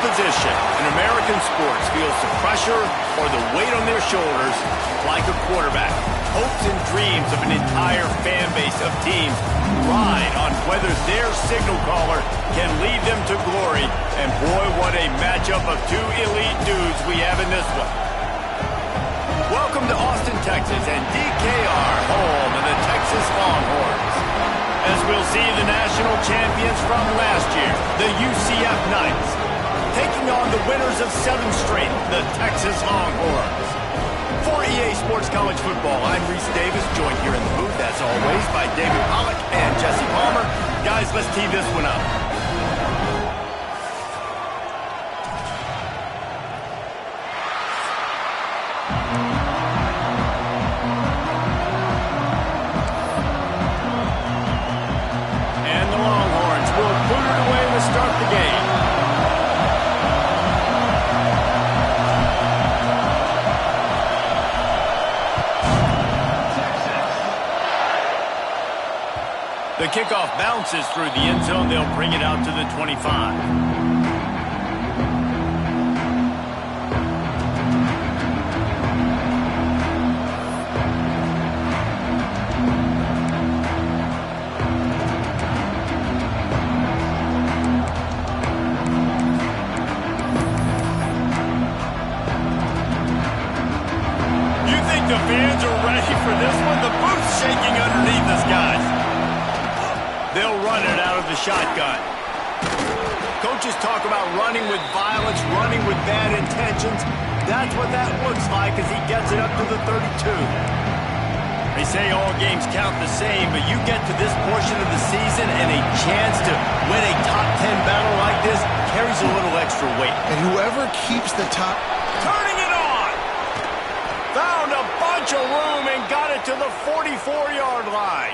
Position in American sports feels the pressure or the weight on their shoulders like a quarterback. Hopes and dreams of an entire fan base of teams ride on whether their signal caller can lead them to glory. And boy, what a matchup of two elite dudes we have in this one. Welcome to Austin, Texas, and DKR, home of the Texas Longhorns. As we'll see the national champions from last year, the UCF Knights, taking on the winners of 7 straight, the Texas Longhorns. For EA Sports College Football, I'm Reese Davis, joined here in the booth, as always, by David Pollack and Jesse Palmer. Guys, let's tee this one up. And the Longhorns will put it away to start the game. The kickoff bounces through the end zone. They'll bring it out to the 25. You think the fans are ready for this one? The booth's shaking underneath us, guys. They'll run it out of the shotgun. Coaches talk about running with violence, running with bad intentions. That's what that looks like as he gets it up to the 32. They say all games count the same, but you get to this portion of the season and a chance to win a top 10 battle like this carries a little extra weight. And whoever keeps the top... Turning it on! Found a bunch of room and got it to the 44-yard line.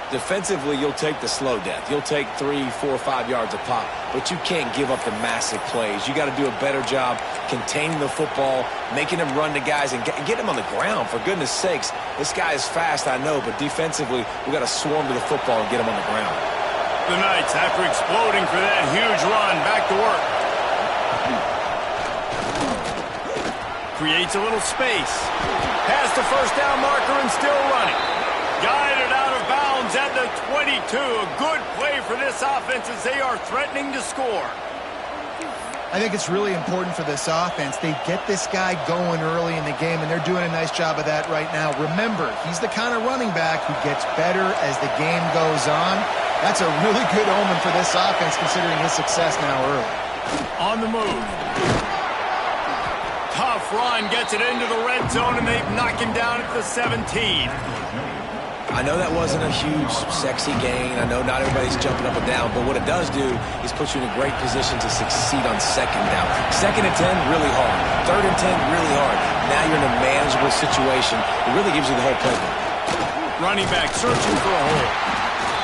Defensively, you'll take the slow death. You'll take 3, 4, 5 yards a pop, but you can't give up the massive plays. You got to do a better job containing the football, making them run to guys, and get them on the ground. For goodness sakes, this guy is fast, I know, but defensively, we got to swarm to the football and get him on the ground. The Knights, after exploding for that huge run, back to work. Creates a little space. Past the first down marker and still running. Guided out of bounds at the 22. A good play for this offense as they are threatening to score. I think it's really important for this offense. They get this guy going early in the game, and they're doing a nice job of that right now. Remember, he's the kind of running back who gets better as the game goes on. That's a really good omen for this offense, considering his success now early. On the move. Tough run, gets it into the red zone, and they knock him down at the 17. I know that wasn't a huge, sexy gain. I know not everybody's jumping up and down, but what it does do is put you in a great position to succeed on second down. 2nd and 10, really hard. 3rd and 10, really hard. Now you're in a manageable situation. It really gives you the whole playbook. Running back searching for a hole.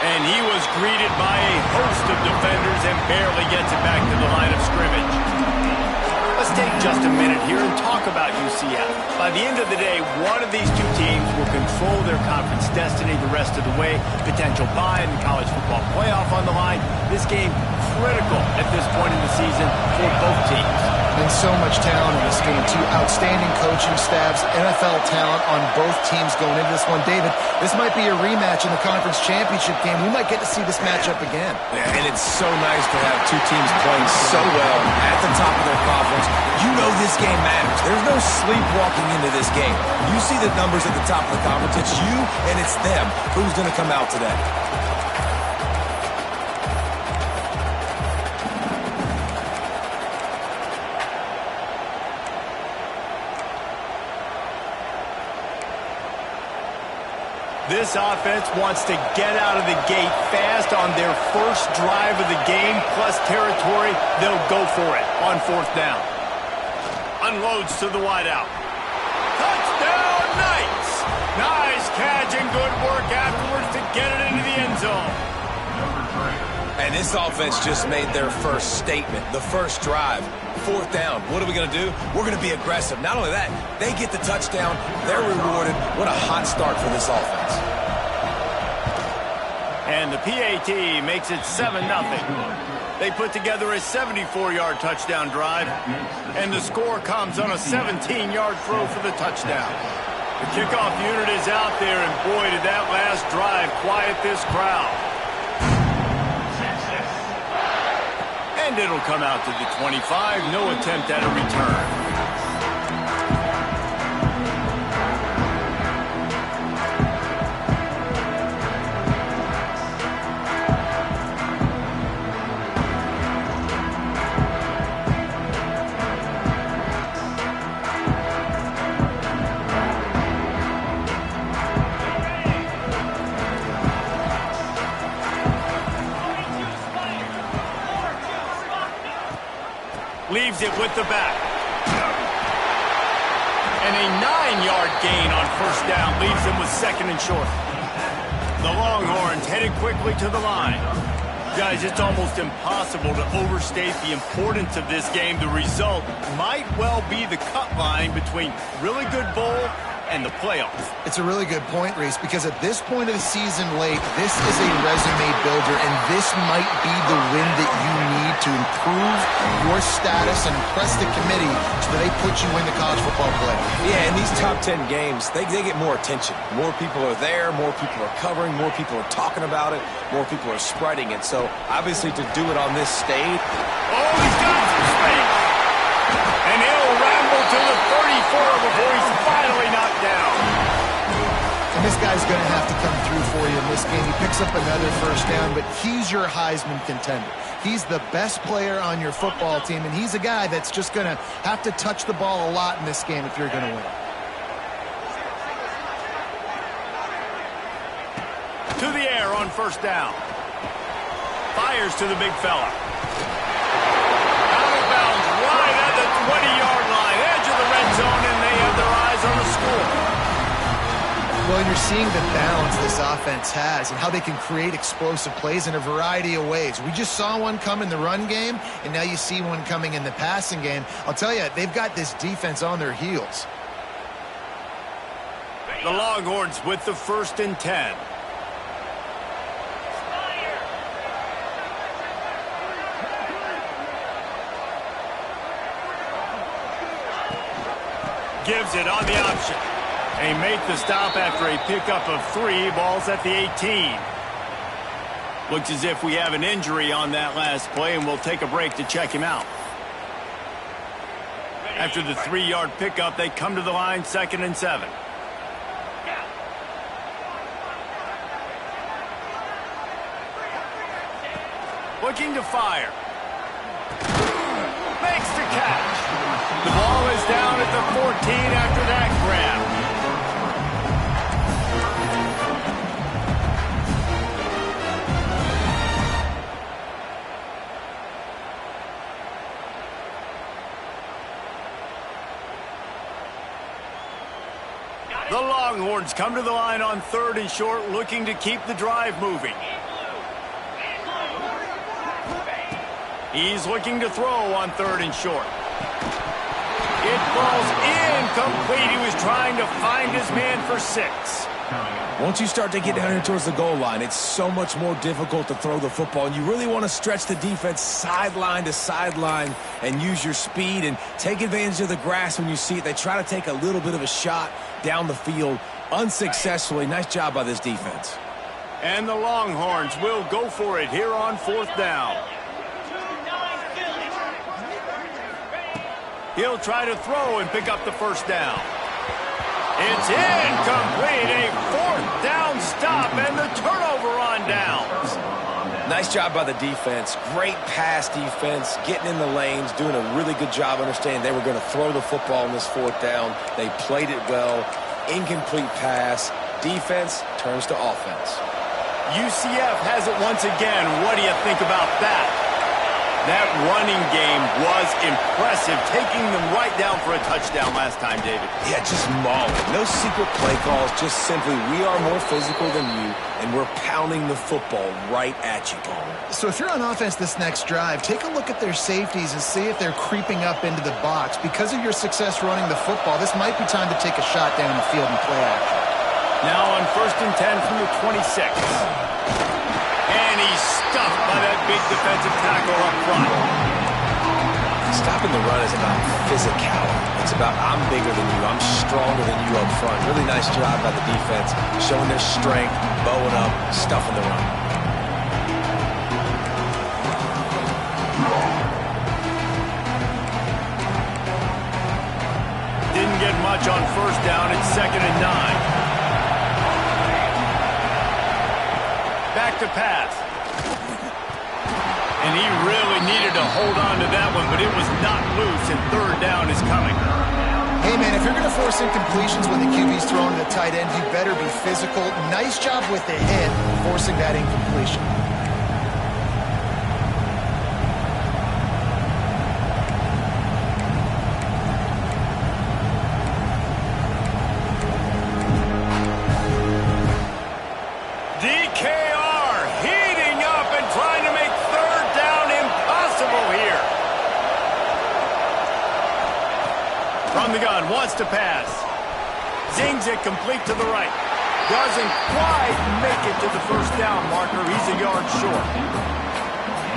And he was greeted by a host of defenders and barely gets it back to the line of scrimmage. Let's take just a minute here and talk about UCF. By the end of the day, one of these two teams will control their conference destiny the rest of the way. Potential bye in the college football playoff on the line. This game critical at this point in the season for both teams. And so much talent in this game, too. Outstanding coaching staffs, NFL talent on both teams going into this one. David, this might be a rematch in the conference championship game. We might get to see this matchup again. Yeah, and it's so nice to have two teams playing so well at the top of their conference. You know this game matters. There's no sleepwalking into this game. You see the numbers at the top of the conference. It's you and it's them. Who's going to come out today? This offense wants to get out of the gate fast on their first drive of the game, plus territory. They'll go for it on 4th down. Unloads to the wideout. Touchdown, Knights! Nice catch and good work afterwards to get it into the end zone. And this offense just made their first statement, the first drive. 4th down. What are we going to do? We're going to be aggressive. Not only that, they get the touchdown. They're rewarded. What a hot start for this offense. And the PAT makes it 7-0. They put together a 74-yard touchdown drive, and the score comes on a 17-yard throw for the touchdown. The kickoff unit is out there, and boy, did that last drive quiet this crowd. And it'll come out to the 25. No attempt at a return. Leaves it with the back. And a 9-yard gain on 1st down leaves him with 2nd and short. The Longhorns headed quickly to the line. Guys, it's almost impossible to overstate the importance of this game. The result might well be the cut line between really good bowl and the playoffs. It's a really good point, Reese, because at this point of the season late, this is a resume builder, and this might be the win that you need to improve your status and impress the committee so that they put you in the college football playoff. Yeah, in these top 10 games, they get more attention. More people are there, more people are covering, more people are talking about it, more people are spreading it. So, obviously, to do it on this stage... Oh, he's got some space! And he'll ramble to the 34 before he's finally knocked down. And this guy's going to have to come through for you in this game. He picks up another 1st down, but he's your Heisman contender. He's the best player on your football team, and he's a guy that's just going to have to touch the ball a lot in this game if you're going to win. To the air on 1st down. Fires to the big fella. Out of bounds, right at the 20-yard line, edge of the red zone, and they have their eyes on the score. Well, you're seeing the balance this offense has and how they can create explosive plays in a variety of ways. We just saw one come in the run game, and now you see one coming in the passing game. I'll tell you, they've got this defense on their heels. The Longhorns with the 1st and 10. Gives it on the option. They make the stop after a pickup of 3. Ball's at the 18. Looks as if we have an injury on that last play, and we'll take a break to check him out. After the 3-yard pickup, they come to the line, 2nd and 7. Looking to fire. Makes the catch. The ball is down at the 14 after that grab. The Longhorns come to the line on 3rd and short, looking to keep the drive moving. He's looking to throw on 3rd and short. It falls incomplete. He was trying to find his man for 6. Once you start to get down here towards the goal line, it's so much more difficult to throw the football. And you really want to stretch the defense sideline to sideline and use your speed and take advantage of the grass when you see it. They try to take a little bit of a shot down the field unsuccessfully. Nice job by this defense. And the Longhorns will go for it here on 4th down. He'll try to throw and pick up the 1st down. It's incomplete. A 4th down stop and the turnover on downs. Nice job by the defense. Great pass defense, getting in the lanes, doing a really good job understanding they were going to throw the football on this 4th down. They played it well. Incomplete pass. defense turns to offense. UCF has it once again. What do you think about that? That running game was impressive, taking them right down for a touchdown last time, David. Yeah, just mauling. No secret play calls, just simply we are more physical than you, and we're pounding the football right at you, Palmer. So if you're on offense this next drive, take a look at their safeties and see if they're creeping up into the box. Because of your success running the football, this might be time to take a shot down the field and play action. Now on 1st and 10 from the 26. And he's stuffed by that big defensive tackle up front. Stopping the run is about physicality. It's about I'm bigger than you, I'm stronger than you up front. Really nice job by the defense, showing their strength, bowing up, stuffing the run. Didn't get much on 1st down. It's 2nd and 9. Back to pass. And he really needed to hold on to that one, but it was not loose, and 3rd down is coming. Hey, man, if you're going to force incompletions when the QB's throwing to the tight end, you better be physical. Nice job with the hit, forcing that incompletion. From the gun, wants to pass. Zings it complete to the right. Doesn't quite make it to the 1st down marker. He's a yard short.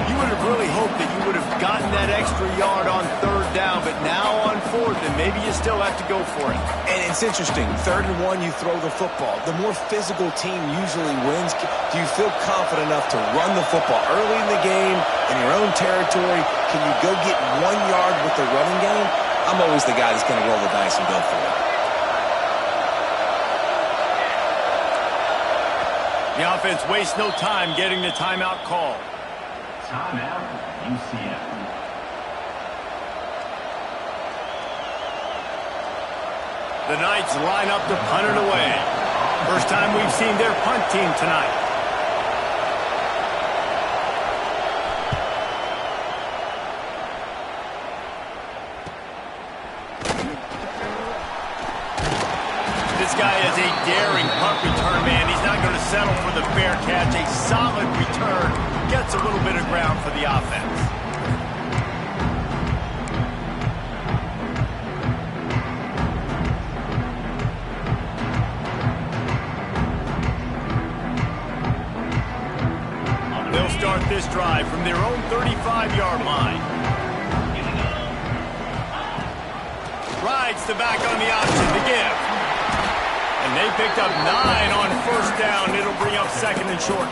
You would have really hoped that you would have gotten that extra yard on 3rd down, but now on 4th, and maybe you still have to go for it. And it's interesting. 3rd and 1, you throw the football. The more physical team usually wins. Do you feel confident enough to run the football early in the game, in your own territory? Can you go get 1 yard with the running game? I'm always the guy that's going to roll the dice and go for it. The offense wastes no time getting the timeout call. Timeout, UCF. The Knights line up to punt it away. First time we've seen their punt team tonight. This guy is a daring punt return man. He's not going to settle for the fair catch. A solid return. Gets a little bit of ground for the offense. They'll start this drive from their own 35-yard line. Rides the back on the option to give. And they picked up 9 on 1st down. It'll bring up 2nd and short.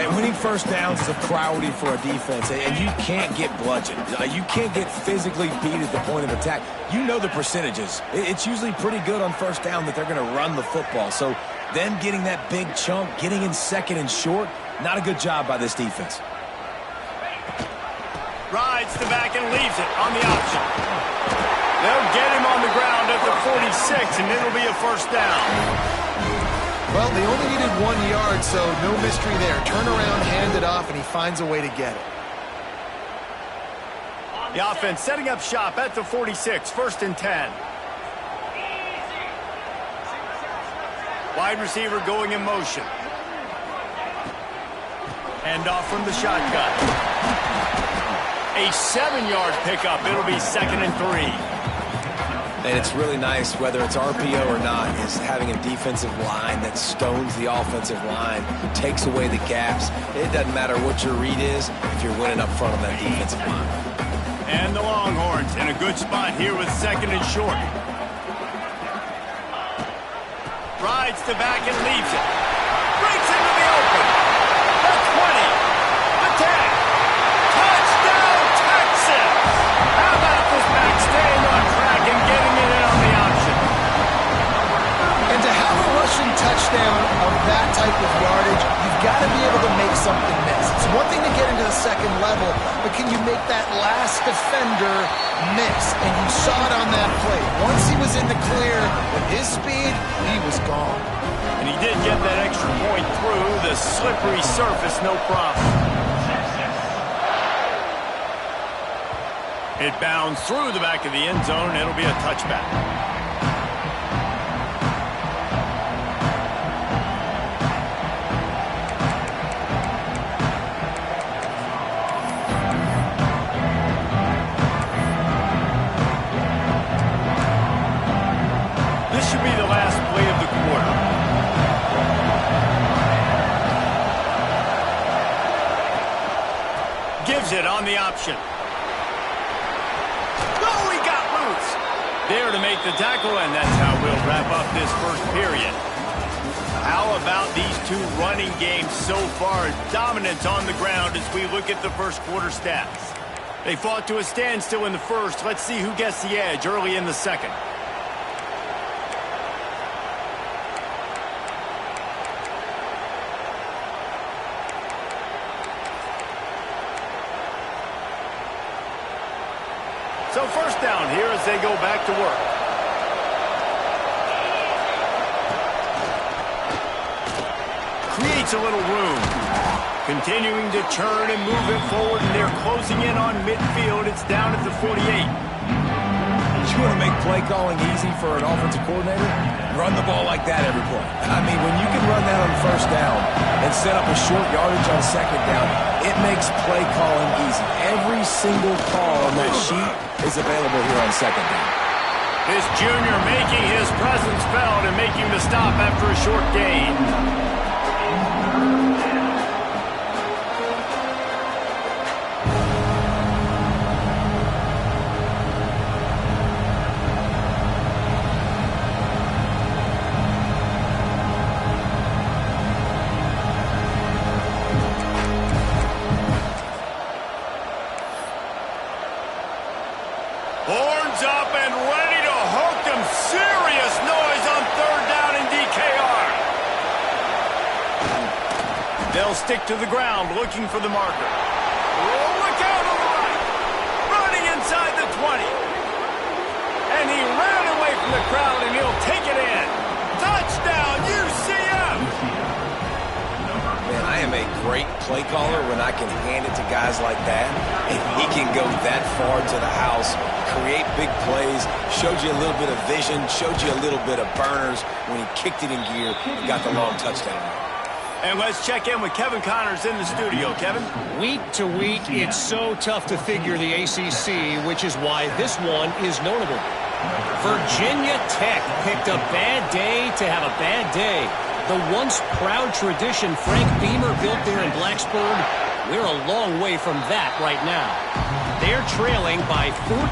And winning 1st downs is a priority for a defense, and you can't get bludgeoned. You can't get physically beat at the point of attack. You know the percentages. It's usually pretty good on 1st down that they're going to run the football. So them getting that big chunk, getting in 2nd and short, not a good job by this defense. Rides the back and leaves it on the option. They'll get him on the ground at the 46, and it'll be a 1st down. Well, they only needed 1 yard, so no mystery there. Turn around, hand it off, and he finds a way to get it. The offense setting up shop at the 46, 1st and 10. Wide receiver going in motion. Hand off from the shotgun. A 7-yard pickup. It'll be 2nd and 3. And it's really nice, whether it's RPO or not, is having a defensive line that stones the offensive line, takes away the gaps. It doesn't matter what your read is if you're winning up front on that defensive line. And the Longhorns in a good spot here with 2nd and short. Rides the back and leaves it. Breaks into the open. The 20. The 10. Touchdown, Texas! How about this back staying on track and getting it in on the option? And to have a rushing touchdown of that type of yardage, you've got to be able to make something miss. It's one thing to get into the 2nd level, but can you make that last defender miss? And you saw it on that play. Once he was was in the clear. With his speed, he was gone. And he did get that extra point through the slippery surface, no problem. It bounds through the back of the end zone, and it'll be a touchback. This should be the last play of the quarter. Gives it on the option. Oh, he got loose. There to make the tackle, and that's how we'll wrap up this first period. How about these two running games so far? Dominance on the ground as we look at the first quarter stats. They fought to a standstill in the first. Let's see who gets the edge early in the second. So first down here as they go back to work. Creates a little room. Continuing to turn and move it forward, and they're closing in on midfield. It's down at the 48. You want to make play calling easy for an offensive coordinator? Run the ball like that every play. I mean, when you can run that on first down and set up a short yardage on second down, it makes play calling easy. Every single call on that sheet is available here on second down. This junior making his presence felt and making the stop after a short gain. Horns up and ready to hook them. Serious noise on third down in DKR. They'll stick to the ground looking for the marker. Oh, look out on the right. Running inside the 20. And he ran away from the crowd, and he'll take it in. Touchdown, UCF. Man, I am a great play caller when I can hand it to guys like that, and he can go that far to the house, create big plays, showed you a little bit of vision, showed you a little bit of burners when he kicked it in gear and got the long touchdown. And let's check in with Kevin Connors in the studio. Kevin? Week to week, it's so tough to figure the ACC, which is why this one is notable. Virginia Tech picked a bad day to have a bad day. The once proud tradition Frank Beamer built there in Blacksburg, we're a long way from that right now. They're trailing by 14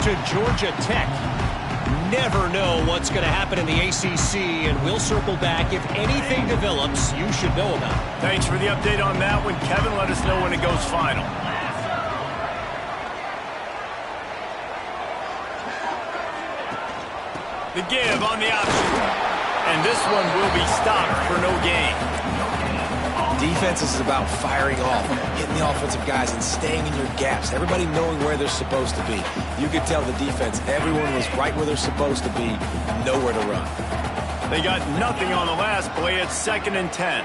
to Georgia Tech. Never know what's going to happen in the ACC, and we'll circle back. If anything develops, you should know about it. Thanks for the update on that one, Kevin. Let us know when it goes final. The give on the option. And this one will be stopped for no gain. Defense is about firing off, hitting the offensive guys and staying in your gaps. Everybody knowing where they're supposed to be. You could tell the defense, everyone was right where they're supposed to be, nowhere to run. They got nothing on the last play. It's 2nd and 10.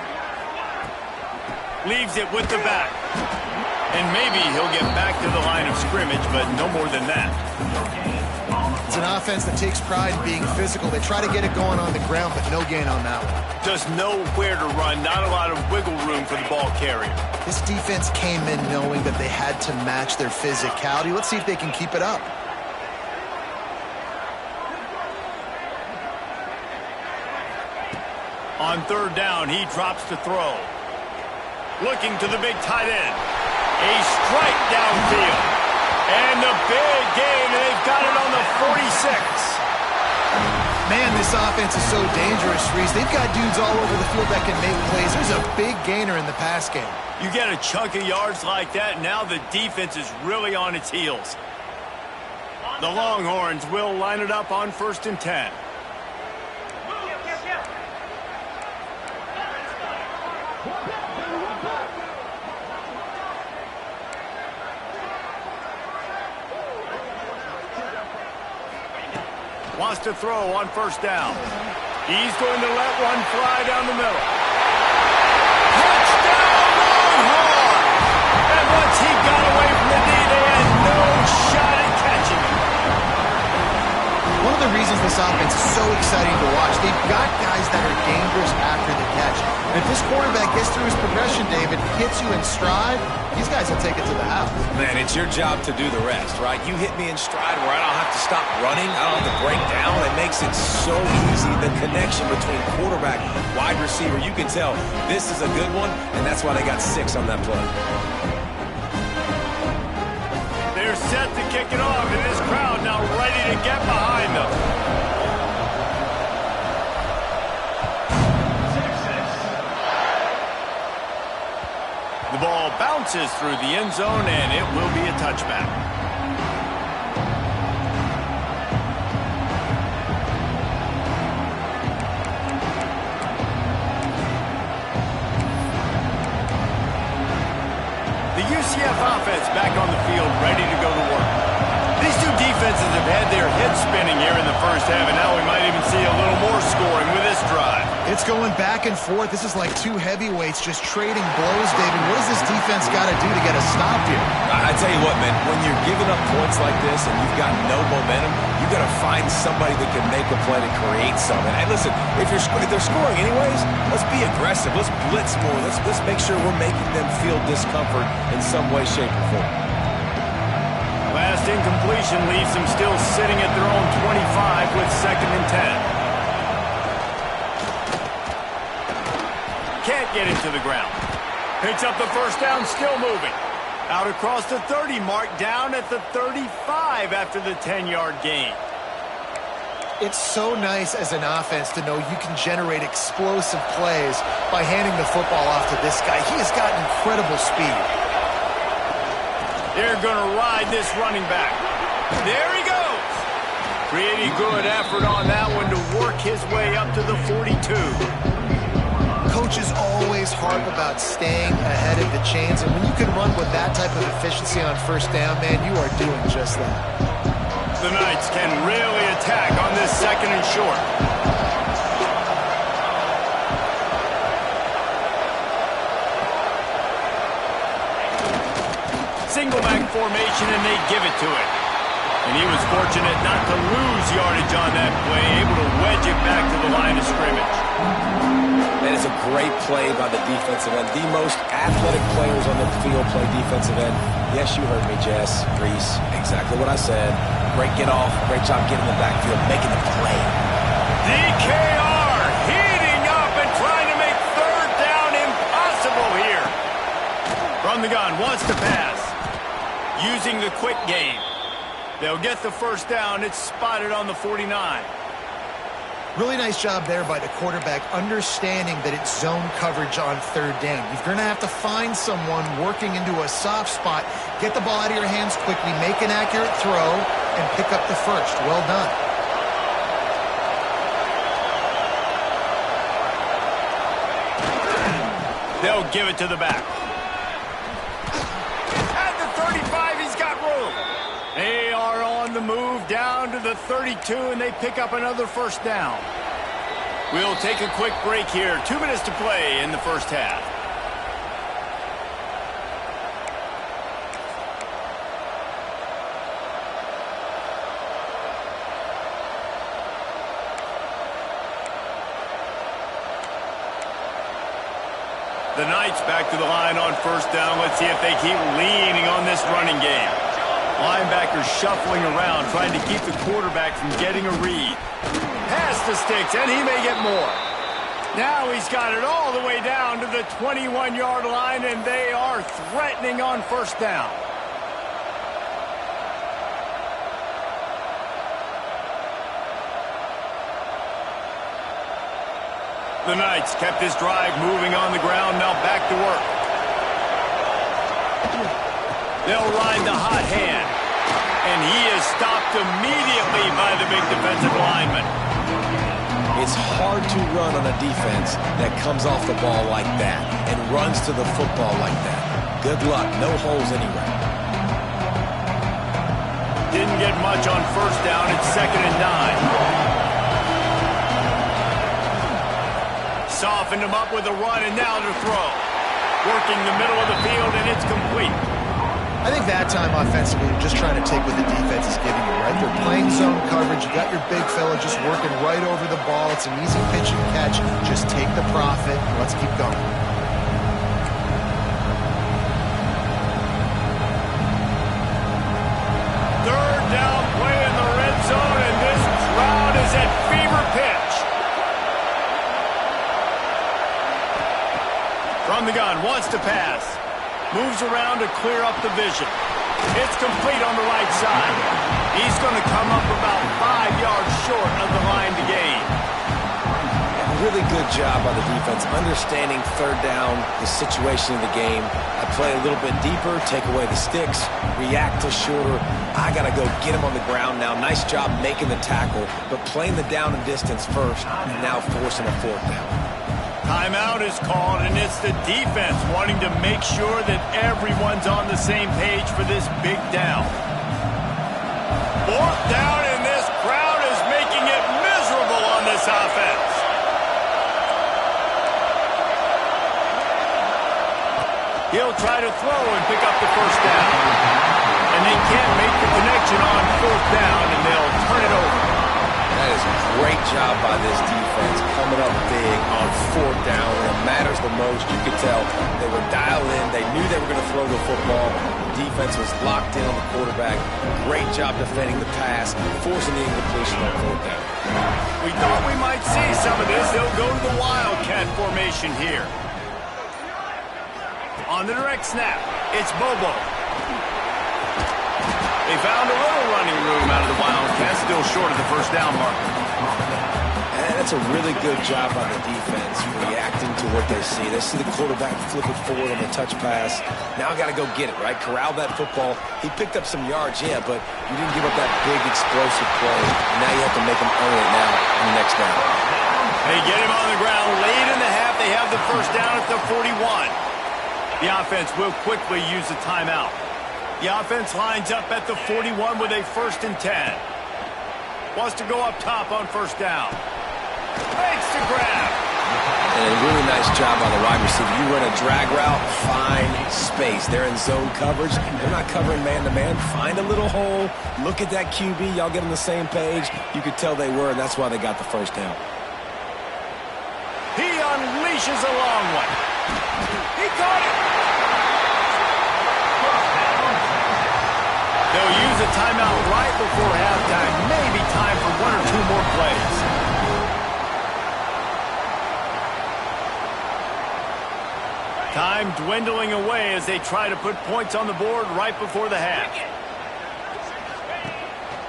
Leaves it with the back. And maybe he'll get back to the line of scrimmage, but no more than that. It's an offense that takes pride in being physical. They try to get it going on the ground, but no gain on that one. Just know where to run. Not a lot of wiggle room for the ball carrier. This defense came in knowing that they had to match their physicality. Let's see if they can keep it up. On third down, he drops to throw. Looking to the big tight end. A strike downfield. And the big gain, and they've got it on the 46. Man, this offense is so dangerous, Reese. They've got dudes all over the field that can make plays. There's a big gainer in the pass game. You get a chunk of yards like that, now the defense is really on its heels. The Longhorns will line it up on 1st and 10. Wants to throw on first down. He's going to let one fly down the middle. Touchdown, Longhorn! And once he got away from the knee, they had no shot at catching him. One of the reasons this offense is so exciting to watch, they've got guys that are dangerous after the catch. And if this quarterback gets through his progression, David, hits you in stride, these guys will take it to the house. Man, it's your job to do the rest, right? You hit me in stride where I don't have to stop running. I don't have to break down. It makes it so easy, the connection between quarterback and wide receiver. You can tell this is a good one, and that's why they got 6 on that play. They're set to kick it off, and this crowd now ready to get behind them. The ball bounces through the end zone, and it will be a touchback. The UCF offense back on the field, ready to go to work. These two defenses have had their heads spinning here in the first half, and now we might even see a little more scoring with this drive. It's going back and forth. This is like two heavyweights just trading blows, David. What does this defense got to do to get a stop here? I tell you what, man, when you're giving up points like this and you've got no momentum, you got to find somebody that can make a play to create something. And listen, if they're scoring anyways, let's be aggressive. Let's blitz more. Let's make sure we're making them feel discomfort in some way, shape, or form. Last incompletion leaves them still sitting at their own 25 with 2nd and 10. Can't get it to the ground. Picks up the first down, still moving. Out across the 30 mark, down at the 35 after the 10-yard gain. It's so nice as an offense to know you can generate explosive plays by handing the football off to this guy. He has got incredible speed. They're going to ride this running back. There he goes. Pretty good effort on that one to work his way up to the 42. Coaches always harp about staying ahead of the chains, and when you can run with that type of efficiency on first down, man, you are doing just that. The Knights can really attack on this 2nd and short. Single back formation, and they give it to it. And he was fortunate not to lose yardage on that play, able to wedge it back to the line of scrimmage. That is a great play by the defensive end. The most athletic players on the field play defensive end. Yes, you heard me, Jess, Reese. Exactly what I said. Great get off. Great job getting the backfield, making the play. DKR heating up and trying to make 3rd down impossible here. From the gun, wants to pass. Using the quick game. They'll get the first down. It's spotted on the 49. Really nice job there by the quarterback, understanding that it's zone coverage on 3rd down. You're going to have to find someone working into a soft spot, get the ball out of your hands quickly, make an accurate throw, and pick up the first. Well done. They'll give it to the back. At the 35, he's got room. They are on the move down to the 32, and they pick up another first down. We'll take a quick break here. 2 minutes to play in the first half. The Knights back to the line on first down. Let's see if they keep leaning on this running game. Linebackers shuffling around, trying to keep the quarterback from getting a read. Pass the sticks, and he may get more. Now he's got it all the way down to the 21-yard line, and they are threatening on first down. The Knights kept this drive moving on the ground, now back to work. They'll ride the hot hand. And he is stopped immediately by the big defensive lineman. It's hard to run on a defense that comes off the ball like that and runs to the football like that. Good luck. No holes anywhere. Didn't get much on first down. It's 2nd and 9. Toughened him up with a run, and now to throw. Working the middle of the field, and it's complete. I think that time offensively, you're just trying to take what the defense is giving you, right? They're playing zone coverage. You got your big fella just working right over the ball. It's an easy pitch and catch. Just take the profit. Let's keep going. Third down play in the red zone, and this crowd is at fever pitch. From the gun, wants to pass. Moves around to clear up the vision. It's complete on the right side. He's going to come up about 5 yards short of the line to gain. Really good job by the defense, understanding third down, the situation of the game. I play a little bit deeper, take away the sticks, react to shorter. I got to go get him on the ground now. Nice job making the tackle, but playing the down and distance first, and now forcing a fourth down. Timeout is called, and it's the defense wanting to make sure that everyone's on the same page for this big down. Fourth down, and this crowd is making it miserable on this offense. He'll try to throw and pick up the first down. And they can't make the connection on fourth down, and they'll turn it over. That is a great job by this defense, coming up big on fourth down when it matters the most. You could tell they were dialed in. They knew they were going to throw the football. The defense was locked in on the quarterback. Great job defending the pass, forcing the incompletion on fourth down. We thought we might see some of this. They'll go to the Wildcat formation here. On the direct snap, it's Bobo. They found a little running room out of the Wildcats, still short of the first down mark. And that's a really good job by the defense, reacting to what they see. They see the quarterback flip it forward on the touch pass. Now got to go get it, right? Corral that football. He picked up some yards, yeah, but you didn't give up that big explosive play. Now you have to make him earn it now on the next down. They get him on the ground late in the half. They have the first down at the 41. The offense will quickly use a timeout. The offense lines up at the 41 with a 1st and 10. Wants to go up top on first down. Makes the grab. And a really nice job on the wide receiver. You run a drag route, find space. They're in zone coverage. They're not covering man-to-man. Find a little hole. Look at that QB. Y'all get on the same page. You could tell they were, and that's why they got the first down. He unleashes a long one. He caught it. They'll use a timeout right before halftime. Maybe time for 1 or 2 more plays. Time dwindling away as they try to put points on the board right before the half.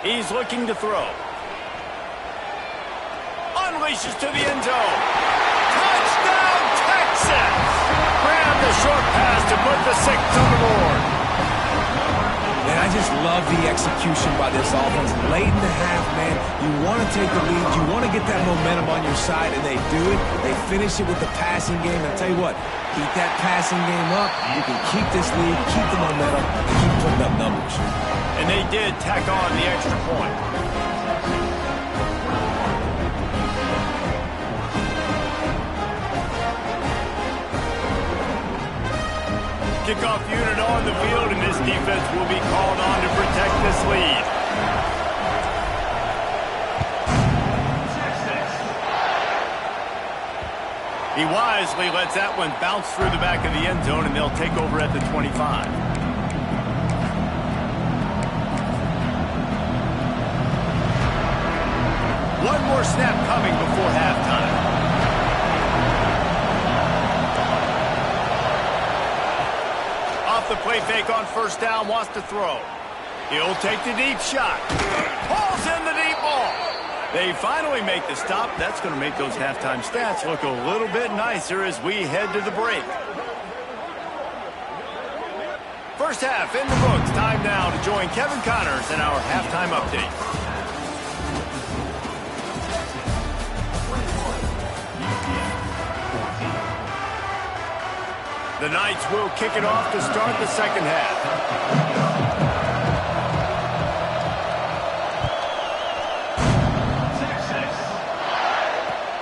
He's looking to throw. Unleashes to the end zone. Touchdown, Texas! Grabbed a short pass to put the 6th on the board. Man, I just love the execution by this offense. Late in the half, man, you want to take the lead. You want to get that momentum on your side, and they do it. They finish it with the passing game. And tell you what, keep that passing game up. You can keep this lead, keep the momentum, and keep putting up numbers. And they did tack on the extra point. Kickoff unit on the field, and this defense will be called on to protect this lead. He wisely lets that one bounce through the back of the end zone, and they'll take over at the 25. One more snap coming before halftime. The play fake on first down, wants to throw. He'll take the deep shot. Pulls in the deep ball. They finally make the stop. That's going to make those halftime stats look a little bit nicer as we head to the break. First half in the books. Time now to join Kevin Connors in our halftime update. The Knights will kick it off to start the second half.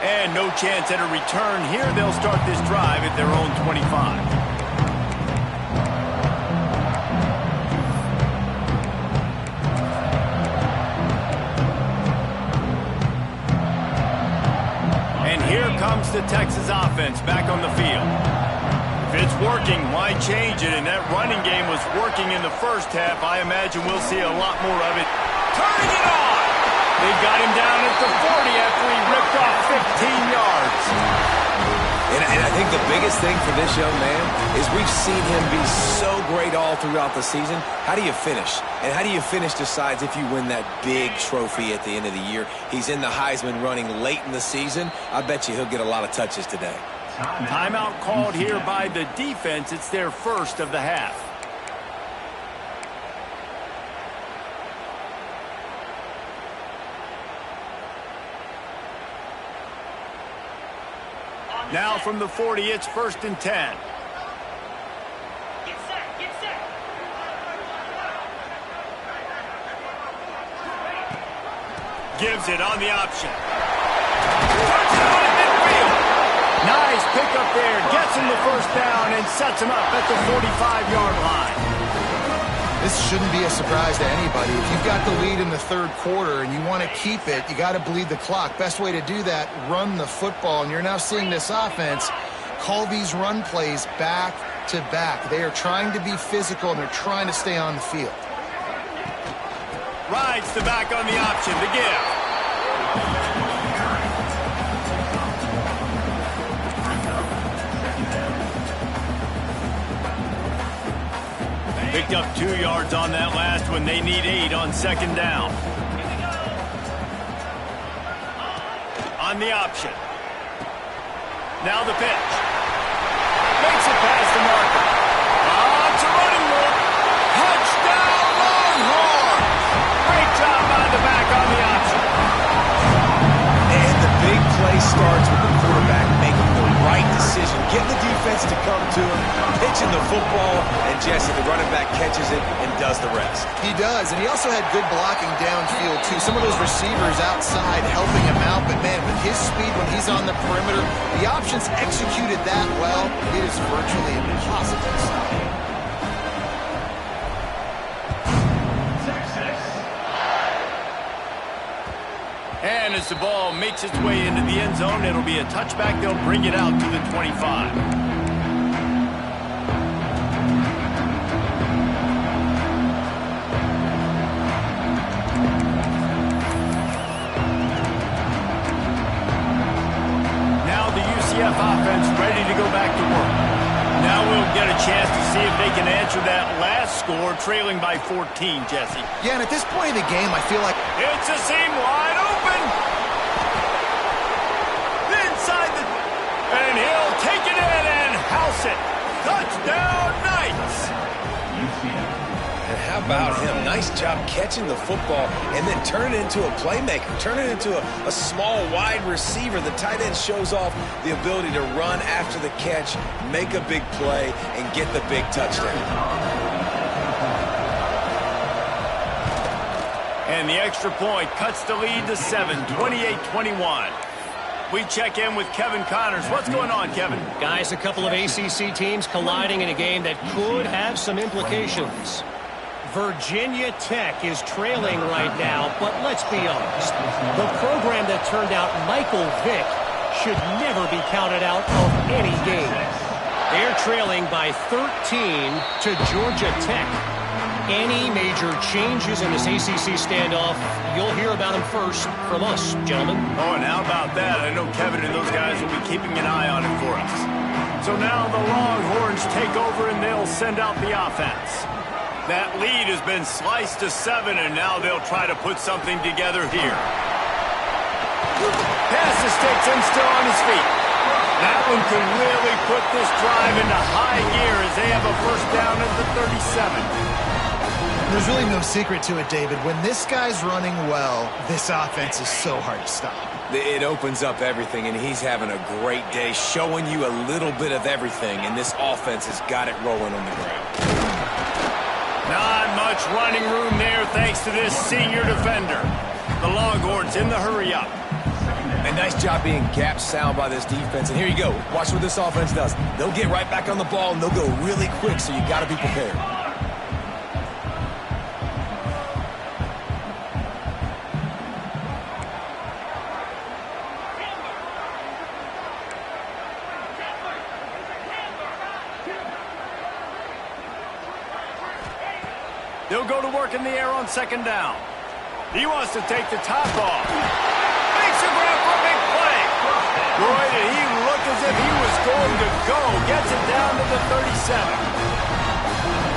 And and no chance at a return here. They'll start this drive at their own 25. Comes the Texas offense back on the field. If it's working, why change it? And that running game was working in the first half. I imagine we'll see a lot more of it. Turning it on! They got him down at the 40 after he ripped off 15 yards. And I think the biggest thing for this young man is we've seen him be so great all throughout the season. How do you finish? And how do you finish decides if you win that big trophy at the end of the year. He's in the Heisman running late in the season. I bet you he'll get a lot of touches today. Timeout called here by the defense. It's their first of the half. Now from the 40, it's 1st and 10. Get set, get set. Gives it on the option. Touchdown at midfield. Nice pickup there. Gets him the first down and sets him up at the 45-yard line. This shouldn't be a surprise to anybody. If you've got the lead in the third quarter and you want to keep it, you got to bleed the clock. Best way to do that, run the football. And you're now seeing this offense call these run plays back to back. They are trying to be physical, and they're trying to stay on the field. Rides the back on the option to give. Picked up 2 yards on that last one. They need 8 on 2nd down. On the option. Now the pitch. Makes it past the marker. It's a running look. Touchdown Longhorns! Great job by the back on the option. And the big play starts with the quarterback making the right decision, getting the defense to come to him, pitching the football, and Jesse, the running back, catches it and does the rest. He does, and he also had good blocking downfield, too. Some of those receivers outside helping him out, but, man, with his speed when he's on the perimeter, the options executed that well. It is virtually impossible to stop. And as the ball makes its way into the end zone, it'll be a touchback. They'll bring it out to the 25. Now the UCF offense ready to go back to work. Now we'll get a chance to see if they can answer that last score, trailing by 14, Jesse. Yeah, and at this point in the game, I feel like it's a seam wide open. Inside the... And he'll take it in and house it. Touchdown, Knights. And how about him? Nice job catching the football and then turn it into a playmaker. Turn it into a small, wide receiver. The tight end shows off the ability to run after the catch, make a big play, and get the big touchdown. And the extra point cuts the lead to 7, 28-21. We check in with Kevin Connors. What's going on, Kevin? Guys, a couple of ACC teams colliding in a game that could have some implications. Virginia Tech is trailing right now, but let's be honest. The program that turned out Michael Vick should never be counted out of any game. They're trailing by 13 to Georgia Tech. Any major changes in this ACC standoff, you'll hear about them first from us, gentlemen. Oh, and how about that? I know Kevin and those guys will be keeping an eye on it for us. So now the Longhorns take over, and they'll send out the offense. That lead has been sliced to 7, and now they'll try to put something together here. Pass the sticks and still on his feet. That one can really put this drive into high gear as they have a first down at the 37. There's really no secret to it, David. When this guy's running well, this offense is so hard to stop. It opens up everything, and he's having a great day, showing you a little bit of everything, and this offense has got it rolling on the ground. Not much running room there thanks to this senior defender. The Longhorns in the hurry up. And nice job being gap sound by this defense. And here you go. Watch what this offense does. They'll get right back on the ball, and they'll go really quick, so you got to be prepared. They'll go to work in the air on second down. He wants to take the top off. Makes a grab for a big play. Boy, did he look as if he was going to go. Gets it down to the 37.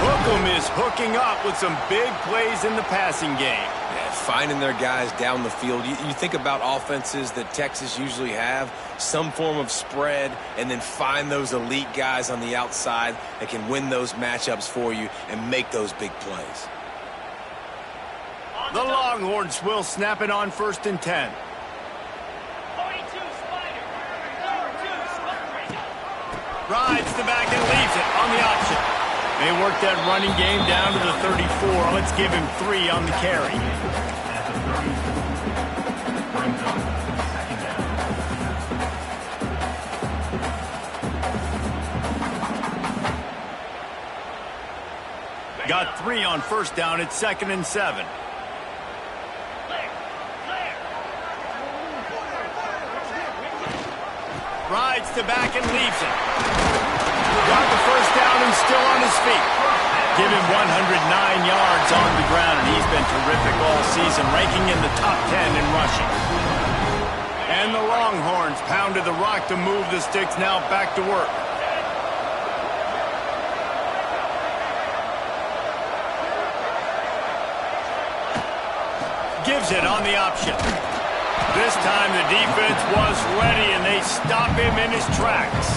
Hookem is hooking up with some big plays in the passing game. Yeah, finding their guys down the field. You think about offenses that Texas usually have, some form of spread, and then find those elite guys on the outside that can win those matchups for you and make those big plays. The Longhorns will snap it on 1st and 10. Rides the back and leaves it on the option. They work that running game down to the 34. Let's give him 3 on the carry. Got 3 on 1st down. It's 2nd and 7. Rides to back and leaves it. Got the 1st down and still on his feet. Give him 109 yards on the ground, and he's been terrific all season, ranking in the top 10 in rushing. And the Longhorns pounded the rock to move the sticks, now back to work. Gives it on the option. This time the defense was ready, and they stop him in his tracks.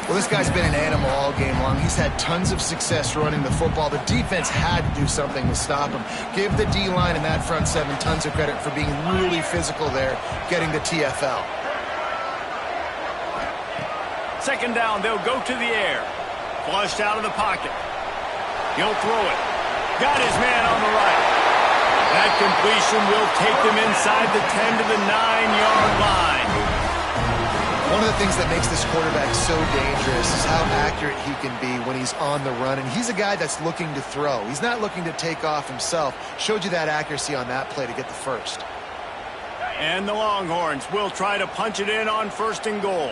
Well, this guy's been an animal all game long. He's had tons of success running the football. The defense had to do something to stop him. Give the D-line and that front 7 tons of credit for being really physical there, getting the TFL. 2nd down, they'll go to the air. Flushed out of the pocket. He'll throw it. Got his man on the right. That completion will take them inside the 10 to the 9-yard line. One of the things that makes this quarterback so dangerous is how accurate he can be when he's on the run. And he's a guy that's looking to throw. He's not looking to take off himself. Showed you that accuracy on that play to get the 1st. And the Longhorns will try to punch it in on 1st and goal.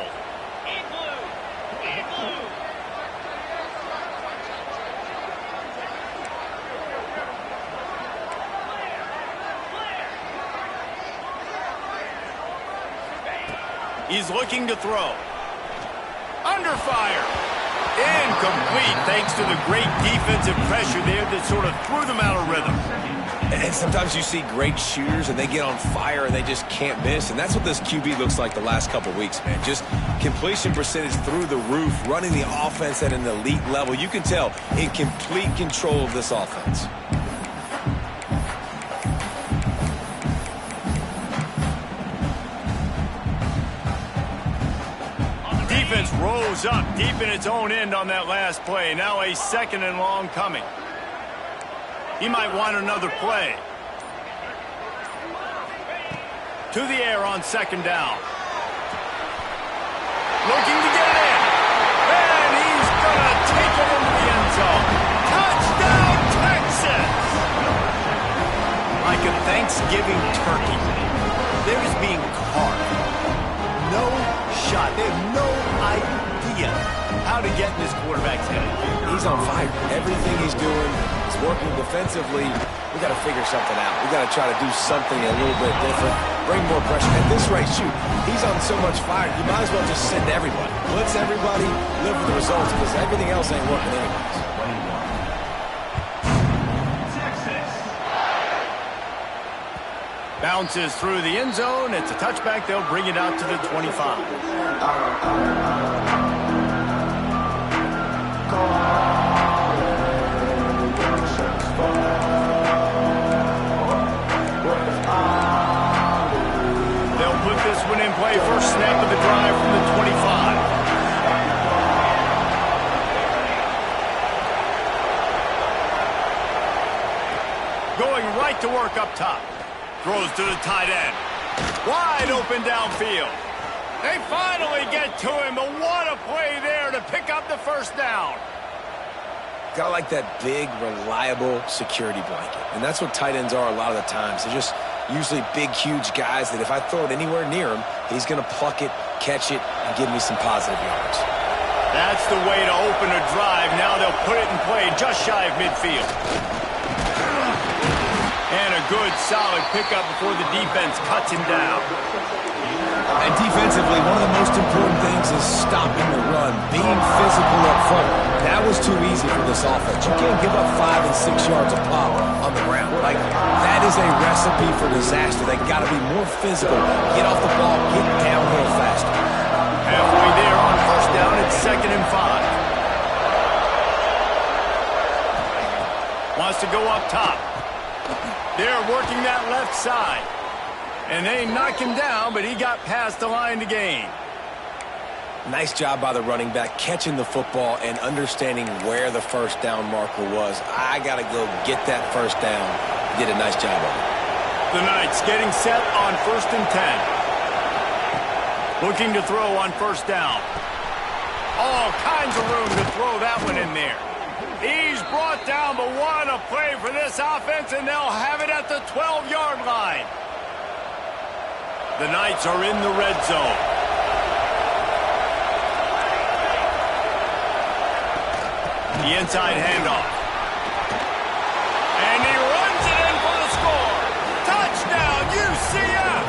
He's looking to throw. Under fire. Incomplete, thanks to the great defensive pressure there that sort of threw them out of rhythm. And sometimes you see great shooters, and they get on fire, and they just can't miss. And that's what this QB looks like the last couple weeks, man. Just completion percentage through the roof, running the offense at an elite level. You can tell in complete control of this offense. Defense rose up deep in its own end on that last play. Now a 2nd and long coming. He might want another play. To the air on 2nd down. Looking to get it in. And he's going to take it into the end zone. Touchdown, Texas! Like a Thanksgiving turkey. They're just being carved. No shot. They have no idea how to get in this quarterback's head. He's on fire. Everything he's doing is working defensively. We got to figure something out. We got to try to do something a little bit different. Bring more pressure. At this rate, shoot, he's on so much fire, you might as well just send everybody. Blitz everybody, live with the results, because everything else ain't working anyways. Bounces through the end zone. It's a touchback. They'll bring it out to the 25. They'll put this one in play. First snap of the drive from the 25. Going right to work up top. Throws to the tight end. Wide open downfield. They finally get to him, but what a play there to pick up the first down. Got like that big, reliable security blanket. And that's what tight ends are a lot of the times. They're just usually big, huge guys that if I throw it anywhere near him, he's going to pluck it, catch it, and give me some positive yards. That's the way to open a drive. Now they'll put it in play just shy of midfield. And a good, solid pickup before the defense cuts him down. And defensively, one of the most important things is stopping the run, being physical up front. That was too easy for this offense. You can't give up 5 and 6 yards a pop on the ground. Like, that is a recipe for disaster. They got to be more physical, get off the ball, get downhill faster. Halfway there on first down, it's 2nd and 5. Wants to go up top. They're working that left side. And they knock him down, but he got past the line to gain. Nice job by the running back, catching the football and understanding where the first down marker was. I got to go get that first down. Did a nice job of it. The Knights getting set on 1st and 10. Looking to throw on first down. All kinds of room to throw that one in there. He's brought down, but what a play for this offense, and they'll have it at the 12-yard line. The Knights are in the red zone. The inside handoff. And he runs it in for the score. Touchdown, UCF!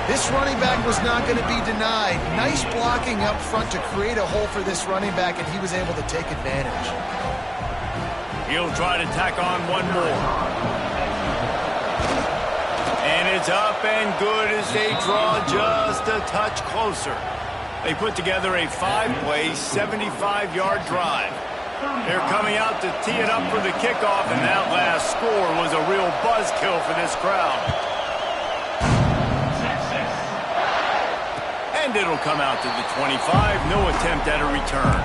This running back was not going to be denied. Nice blocking up front to create a hole for this running back, and he was able to take advantage. He'll try to tack on one more. And it's up and good as they draw just a touch closer. They put together a 5-play, 75-yard drive. They're coming out to tee it up for the kickoff, and that last score was a real buzzkill for this crowd. And it'll come out to the 25. No attempt at a return.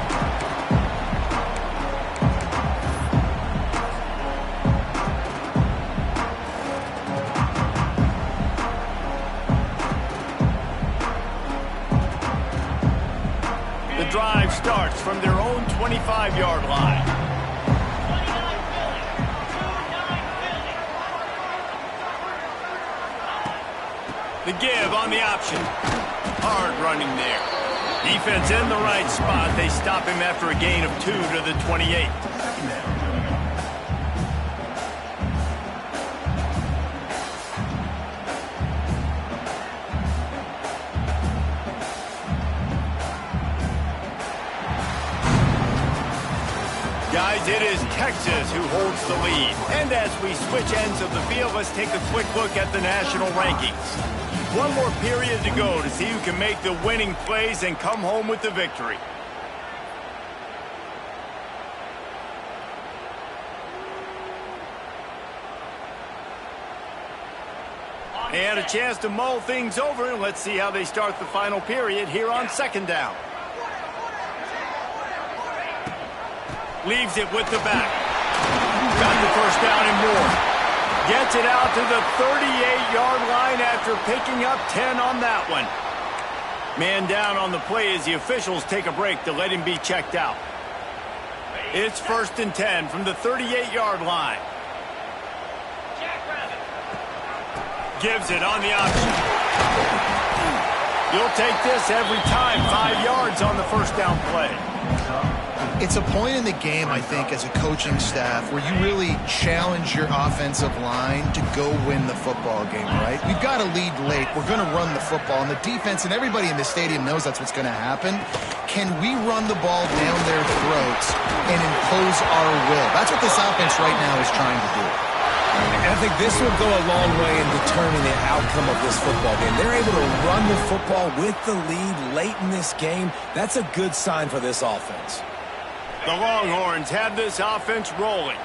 The drive starts from their own 25-yard line. The give on the option. Hard running there. Defense in the right spot. They stop him after a gain of 2 to the 28. Guys, it is Texas who holds the lead. And as we switch ends of the field, let's take a quick look at the national rankings. One more period to go to see who can make the winning plays and come home with the victory. And a chance to mull things over, and let's see how they start the final period here on 2nd down. Leaves it with the back. Got the first down and more. Gets it out to the 38-yard line after picking up 10 on that one. Man down on the play as the officials take a break to let him be checked out. It's 1st and 10 from the 38-yard line. Gives it on the option. You'll take this every time. 5 yards on the first down play. It's a point in the game, I think, as a coaching staff where you really challenge your offensive line to go win the football game, right? We've got to lead late. We're going to run the football. And the defense and everybody in the stadium knows that's what's going to happen. Can we run the ball down their throats and impose our will? That's what this offense right now is trying to do. And I think this will go a long way in determining the outcome of this football game. They're able to run the football with the lead late in this game. That's a good sign for this offense. The Longhorns have this offense rolling.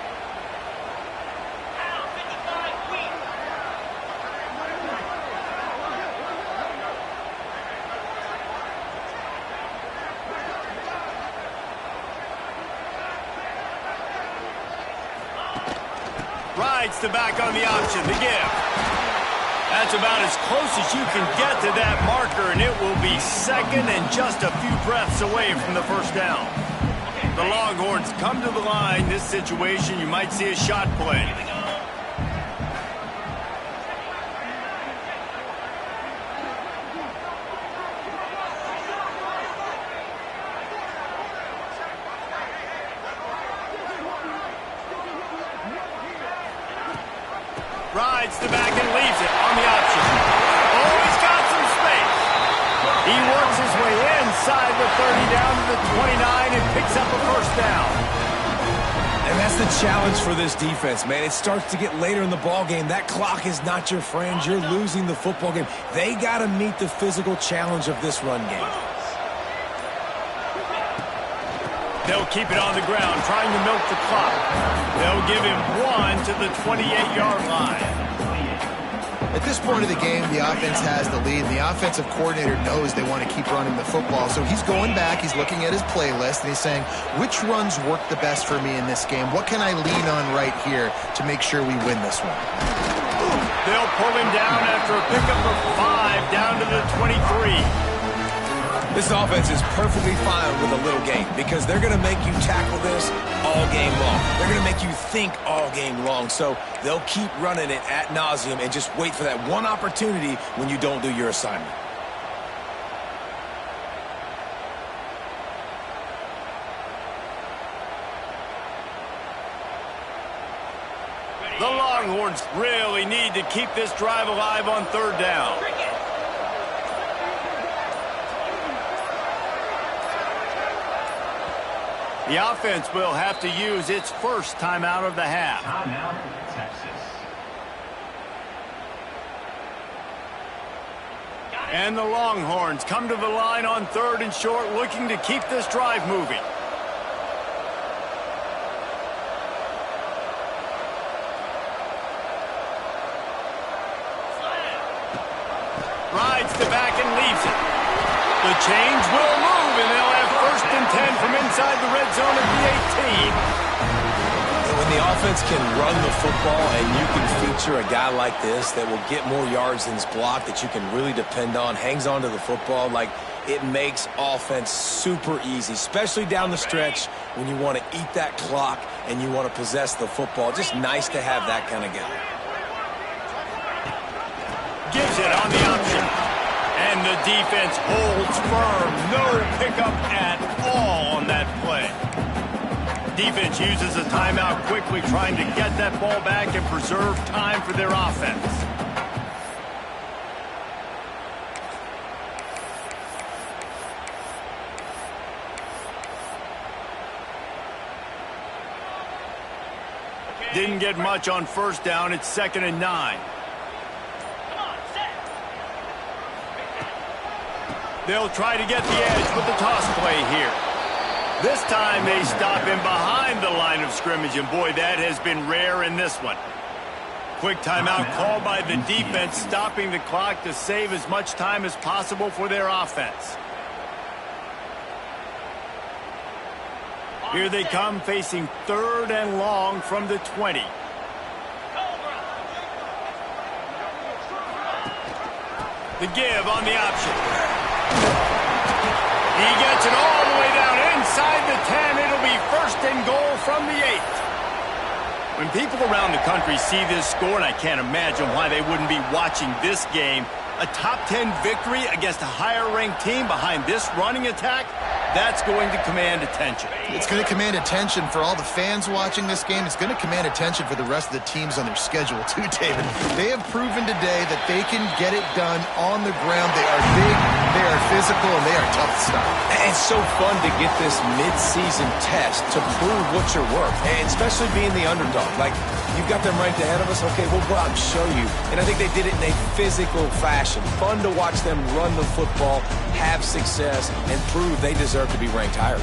Rides the back on the option, the give. That's about as close as you can get to that marker, and it will be second and just a few breaths away from the first down. The Longhorns come to the line. This situation, you might see a shot play. Rides the back and leaves it on the option. Oh, he's got some space. He works his way inside the 30 down to the 29 and picks up a first down. And that's the challenge for this defense, man. It starts to get later in the ball game. That clock is not your friend. You're losing the football game. They got to meet the physical challenge of this run game. They'll keep it on the ground, trying to milk the clock. They'll give him one to the 28-yard line. At this point of the game, the offense has the lead, and the offensive coordinator knows they want to keep running the football. So he's going back, he's looking at his playlist, and he's saying, which runs work the best for me in this game? What can I lean on right here to make sure we win this one? They'll pull him down after a pickup of 5 down to the 23. This offense is perfectly fine with a little game because they're going to make you tackle this all game long. They're going to make you think all game long. So they'll keep running it ad nauseum and just wait for that one opportunity when you don't do your assignment. The Longhorns really need to keep this drive alive on third down. The offense will have to use its first timeout of the half. Timeout, Texas. And the Longhorns come to the line on third and short, looking to keep this drive moving. Rides the back and leaves it. The change will move, and they'll have first and 10 from inside the red zone at the 18. When the offense can run the football and you can feature a guy like this that will get more yards than his block, that you can really depend on, hangs on to the football, like it makes offense super easy, especially down the stretch when you want to eat that clock and you want to possess the football. Just nice to have that kind of guy. Gives it on the option. And the defense holds firm. No pickup at all on that play. Defense uses a timeout quickly, trying to get that ball back and preserve time for their offense. Didn't get much on first down. It's 2nd and 9. They'll try to get the edge with the toss play here. This time they stop him behind the line of scrimmage, and boy, that has been rare in this one. Quick timeout called by the defense, stopping the clock to save as much time as possible for their offense. Here they come, facing 3rd and long from the 20. The give on the option. He gets it all the way down inside the 10. It'll be 1st and goal from the 8. When people around the country see this score, and I can't imagine why they wouldn't be watching this game, a top 10 victory against a higher-ranked team behind this running attack, that's going to command attention. It's going to command attention for all the fans watching this game. It's going to command attention for the rest of the teams on their schedule too, David. They have proven today that they can get it done on the ground. They are big, they are physical, and they are tough to stop. And it's so fun to get this mid-season test to prove what you're worth, and especially being the underdog. Like, you've got them ranked ahead of us. Okay, we'll go out and show you. And I think they did it in a physical fashion. Fun to watch them run the football, have success, and prove they deserve to be ranked higher.